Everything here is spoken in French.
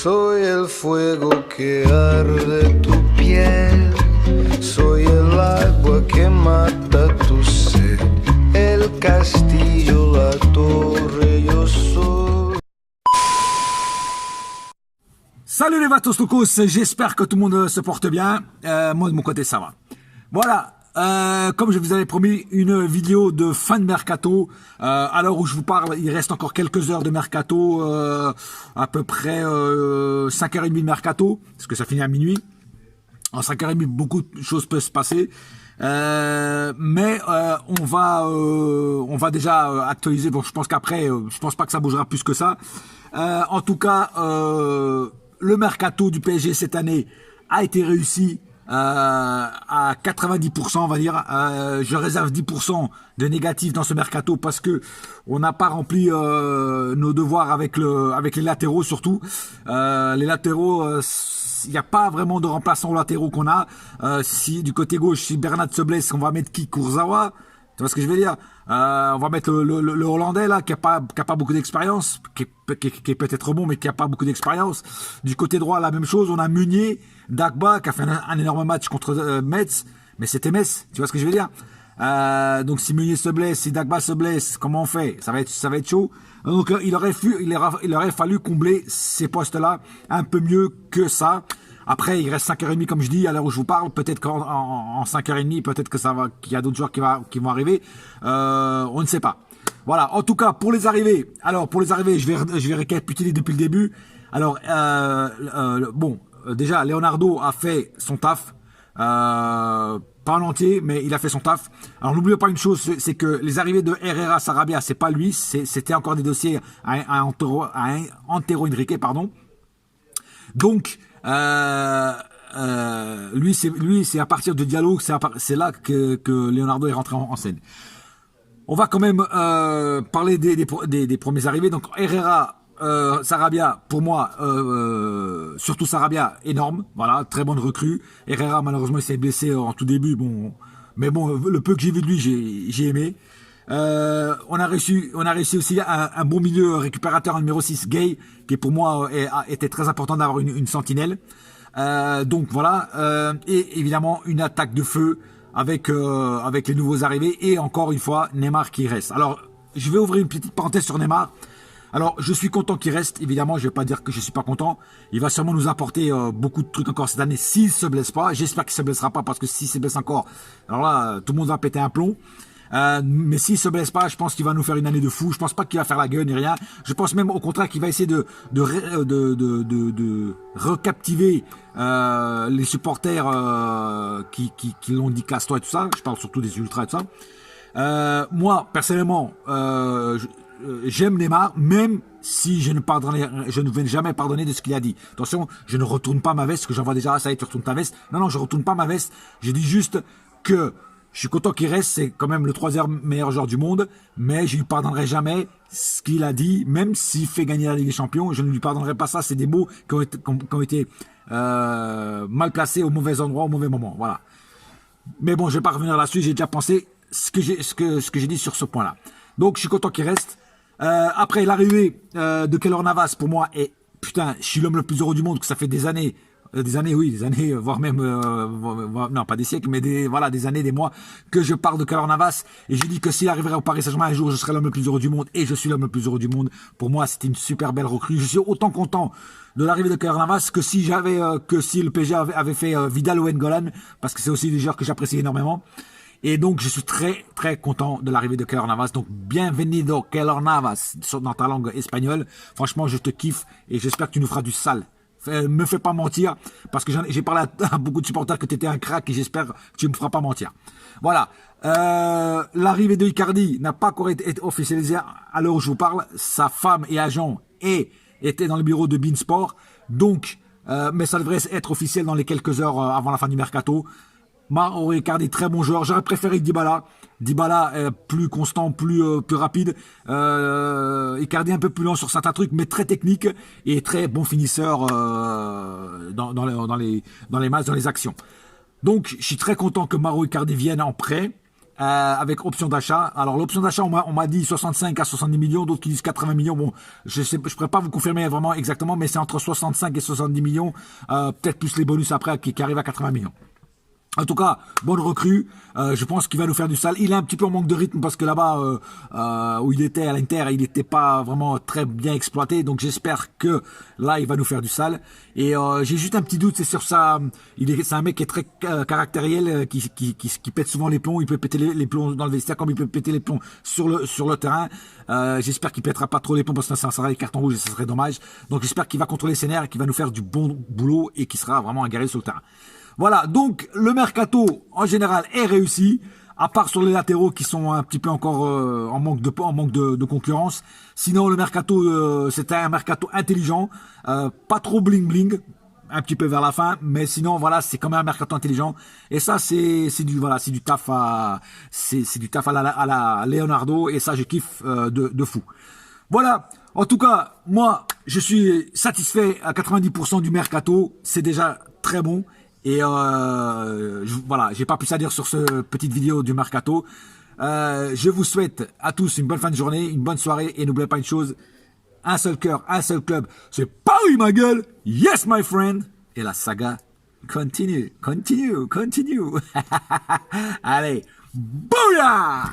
Soy el fuego que arde tu piel, soy el agua que mata tu sed, el castillo, la torre, yo soy. Salut les vatos locos, j'espère que tout le monde se porte bien. Moi de mon côté ça va. Voilà, comme je vous avais promis, une vidéo de fin de mercato. À l'heure où je vous parle, il reste encore quelques heures de mercato, à peu près 5h30 de mercato, parce que ça finit à minuit. En 5h30, beaucoup de choses peuvent se passer. Mais on va déjà actualiser. Bon, je pense qu'après, je pense pas que ça bougera plus que ça. En tout cas, le mercato du PSG cette année a été réussi à 90%, on va dire. Je réserve 10% de négatif dans ce mercato parce que on n'a pas rempli nos devoirs avec les latéraux surtout. Les latéraux, il n'y a pas vraiment de remplaçants latéraux qu'on a. Si du côté gauche, si Bernat se blesse, on va mettre qui? Kurzawa. Tu vois ce que je veux dire? On va mettre le Hollandais là qui a pas beaucoup d'expérience, qui est peut-être bon mais qui a pas beaucoup d'expérience. Du côté droit la même chose, on a Meunier, Dagba qui a fait un énorme match contre Metz, mais c'était Metz, tu vois ce que je veux dire? Donc si Meunier se blesse, si Dagba se blesse, comment on fait? Ça va être chaud. Donc il aurait fallu combler ces postes là un peu mieux que ça. Après, il reste 5h30 comme je dis, à l'heure où je vous parle. Peut-être qu'en 5h30, peut-être que ça va, qu'il y a d'autres joueurs qui vont arriver. On ne sait pas. Voilà. En tout cas, pour les arrivées. Alors, pour les arrivées, je vais récapituler depuis le début. Alors, bon, déjà, Leonardo a fait son taf. Pas en entier, mais il a fait son taf. Alors, n'oubliez pas une chose, c'est que les arrivées de Herrera, Sarabia, c'est pas lui. C'était encore des dossiers à Antero Henrique, pardon. Donc, lui c'est à partir de Diallo, c'est là que Leonardo est rentré en scène. On va quand même parler des premiers arrivés. Donc Herrera, Sarabia, pour moi, surtout Sarabia, énorme. Voilà, très bonne recrue. Herrera, malheureusement, il s'est blessé en tout début. Bon, mais bon, le peu que j'ai vu de lui, j'ai aimé. On a réussi aussi un bon milieu récupérateur en numéro 6, Gay, qui pour moi était très important d'avoir une sentinelle. Donc voilà, et évidemment une attaque de feu avec les nouveaux arrivés et encore une fois Neymar qui reste. Alors je vais ouvrir une petite parenthèse sur Neymar. Alors je suis content qu'il reste, évidemment, je vais pas dire que je suis pas content. Il va sûrement nous apporter beaucoup de trucs encore cette année s'il se blesse pas. J'espère qu'il se blessera pas parce que s'il se blesse encore, alors là tout le monde va péter un plomb. Mais s'il se blesse pas, je pense qu'il va nous faire une année de fou. Je pense pas qu'il va faire la gueule ni rien. Je pense même au contraire qu'il va essayer de recaptiver les supporters qui l'ont dit casse-toi et tout ça. Je parle surtout des ultras et tout ça. Moi personnellement, j'aime Neymar, même si je ne vais jamais pardonner de ce qu'il a dit. Attention, je ne retourne pas ma veste, que j'en vois déjà, ça y est, tu retournes ta veste. Non, je retourne pas ma veste. Je dis juste que je suis content qu'il reste, c'est quand même le 3e meilleur joueur du monde, mais je ne lui pardonnerai jamais ce qu'il a dit, même s'il fait gagner la Ligue des Champions, je ne lui pardonnerai pas ça, c'est des mots qui ont été mal placés au mauvais endroit, au mauvais moment, voilà. Mais bon, je ne vais pas revenir là-dessus, j'ai déjà pensé ce que j'ai dit sur ce point-là. Donc, je suis content qu'il reste. Après, l'arrivée de Keylor Navas, pour moi, est, putain, je suis l'homme le plus heureux du monde, que ça fait des années, voire même, non pas des siècles, mais des années, des mois, que je parle de Keylor Navas, et je dis que s'il arriverait au Paris Saint-Germain un jour, je serai l'homme le plus heureux du monde, et je suis l'homme le plus heureux du monde. Pour moi, c'était une super belle recrue. Je suis autant content de l'arrivée de Keylor Navas que si le PSG avait fait Vidal ou N'Golan, parce que c'est aussi des joueurs que j'apprécie énormément. Et donc, je suis très, très content de l'arrivée de Keylor Navas. Donc, bienvenido Keylor Navas dans ta langue espagnole. Franchement, je te kiffe et j'espère que tu nous feras du sale. Me fais pas mentir, parce que j'ai parlé à beaucoup de supporters que tu étais un crack et j'espère que tu me feras pas mentir. Voilà. L'arrivée de Icardi n'a pas encore été officialisée à l'heure où je vous parle. Sa femme et agent étaient dans le bureau de beIN donc, mais ça devrait être officiel dans les quelques heures avant la fin du mercato. Mauro Icardi, très bon joueur. J'aurais préféré Dybala. Dybala plus constant, plus rapide. Icardi un peu plus lent sur certains trucs, mais très technique et très bon finisseur dans les matchs, dans les actions. Donc, je suis très content que Mauro Icardi vienne en prêt. avec option d'achat. Alors l'option d'achat, on m'a dit 65 à 70 millions, d'autres qui disent 80 millions. Bon, je pourrais pas vous confirmer vraiment exactement, mais c'est entre 65 et 70 millions, peut-être plus les bonus après qui arrivent à 80 millions. En tout cas, bonne recrue. Je pense qu'il va nous faire du sale. Il est un petit peu en manque de rythme parce que là-bas où il était à l'Inter, il n'était pas vraiment très bien exploité. Donc j'espère que là, il va nous faire du sale. Et j'ai juste un petit doute, c'est sur ça. C'est un mec qui est très caractériel, qui pète souvent les plombs. Il peut péter les plombs dans le vestiaire comme il peut péter les plombs sur le terrain. J'espère qu'il pètera pas trop les plombs parce que ça serait les cartons rouges et ça serait dommage. Donc j'espère qu'il va contrôler ses nerfs et qu'il va nous faire du bon boulot et qu'il sera vraiment aguerri sur le terrain. Voilà, donc le mercato en général est réussi, à part sur les latéraux qui sont un petit peu encore en manque de concurrence. Sinon le mercato c'était un mercato intelligent, pas trop bling bling, un petit peu vers la fin, mais sinon voilà, c'est quand même un mercato intelligent. Et ça c'est du taf à la Leonardo, et ça je kiffe de fou. Voilà, en tout cas, moi je suis satisfait à 90% du mercato, c'est déjà très bon. Et voilà, j'ai pas plus à dire sur cette petite vidéo du mercato. Je vous souhaite à tous une bonne fin de journée, une bonne soirée, et n'oubliez pas une chose, un seul cœur, un seul club, c'est Paris ma gueule, yes my friend, et la saga continue. Allez, bouya!